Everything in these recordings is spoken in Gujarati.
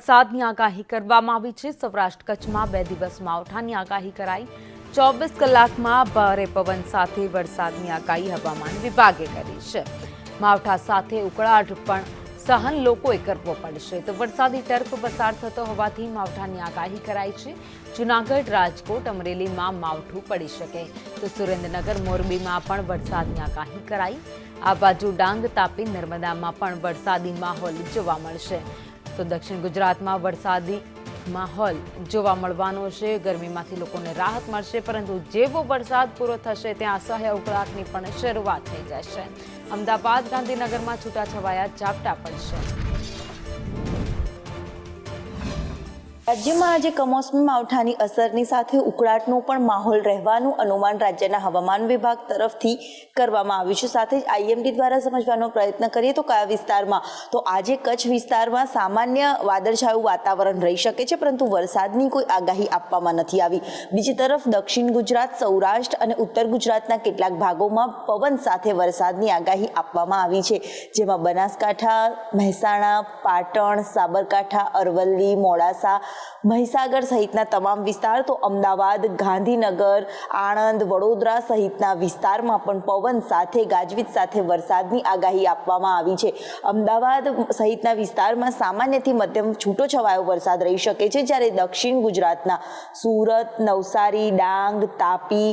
વરસાદની આગાહી કરવામાં આવી છે। સૌરાષ્ટ્ર કચ્છમાં 2 દિવસ માવઠાની આગાહી કરાઈ। 24 કલાકમાં ભારે પવન સાથે વરસાદની આગાહી હવામાન વિભાગે કરી છે। માવઠા સાથે ઉકળાટ પણ સહન લોકોએ કરવો પડશે। તો વરસાદી ટર્ફ પસાર થતો હોવાથી માવઠાની આગાહી કરાઈ છે। જૂનાગઢ, રાજકોટ, અમરેલીમાં માવઠું પડી શકે તો સુરેન્દ્રનગર, મોરબીમાં પણ વરસાદની આગાહી કરાઈ। આ બાજુ ડાંગ, તાપી, નર્મદામાં પણ વરસાદી માહોલ જોવા મળશે। તો દક્ષિણ ગુજરાતમાં વરસાદી માહોલ જોવા મળવાનો છે। ગરમીમાંથી લોકોને રાહત મળશે, પરંતુ જેવો વરસાદ પૂરો થશે ત્યાં અસહ્ય ઉકળાટની પણ શરૂઆત થઈ જશે। અમદાવાદ, ગાંધીનગરમાં છૂટાછવાયા ઝાપટા પડશે। રાજ્યમાં આજે કમોસમી માવઠાની અસરની સાથે ઉકળાટનો પણ માહોલ રહેવાનું અનુમાન રાજ્યના હવામાન વિભાગ તરફથી કરવામાં આવ્યું છે। સાથે જ આઈએમડી દ્વારા સમજવાનો પ્રયત્ન કરીએ તો કયા વિસ્તારમાં, તો આજે કચ્છ વિસ્તારમાં સામાન્ય વાદળછાયું વાતાવરણ રહી શકે છે, પરંતુ વરસાદની કોઈ આગાહી આપવામાં નથી આવી। બીજી તરફ દક્ષિણ ગુજરાત, સૌરાષ્ટ્ર અને ઉત્તર ગુજરાતના કેટલાક ભાગોમાં પવન સાથે વરસાદની આગાહી આપવામાં આવી છે, જેમાં બનાસકાંઠા, મહેસાણા, પાટણ, સાબરકાંઠા, અરવલ્લી, મોડાસા, મહીસાગર સહિતના તમામ વિસ્તાર, તો અમદાવાદ, ગાંધીનગર, આણંદ, વડોદરા સહિતના વિસ્તારમાં પણ પવન સાથે ગાજવીજ સાથે વરસાદની આગાહી આપવામાં આવી છે। અમદાવાદ સહિતના વિસ્તારમાં સામાન્યથી મધ્યમ છૂટોછવાયો વરસાદ રહી શકે છે, જ્યારે દક્ષિણ ગુજરાતના સુરત, નવસારી, ડાંગ, તાપી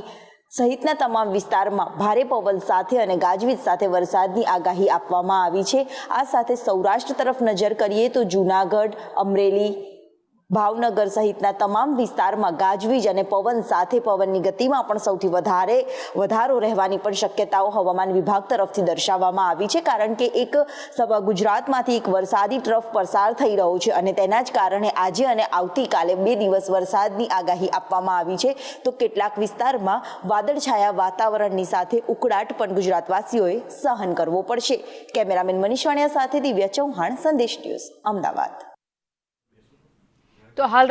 સહિતના તમામ વિસ્તારમાં ભારે પવન સાથે અને ગાજવીજ સાથે વરસાદની આગાહી આપવામાં આવી છે। આ સાથે સૌરાષ્ટ્ર તરફ નજર કરીએ તો જૂનાગઢ, અમરેલી, ભાવનગર સહિતના તમામ વિસ્તારમાં ગાજવીજ અને પવન સાથે પવનની ગતિમાં પણ સૌથી વધારો રહેવાની પણ શક્યતાઓ હવામાન વિભાગ તરફથી દર્શાવવામાં આવી છે, કારણ કે એક ગુજરાતમાંથી એક વરસાદી ટ્રફ પસાર થઈ રહ્યો છે અને તેના જ કારણે આજે અને આવતીકાલે 2 દિવસ વરસાદની આગાહી આપવામાં આવી છે। તો કેટલાક વિસ્તારમાં વાદળછાયા વાતાવરણની સાથે ઉકળાટ પણ ગુજરાતવાસીઓએ સહન કરવો પડશે। કેમેરામેન મનીષ વાણિયા સાથે દિવ્યા ચૌહાણ, સંદેશ ન્યૂઝ, અમદાવાદ। તો હાલ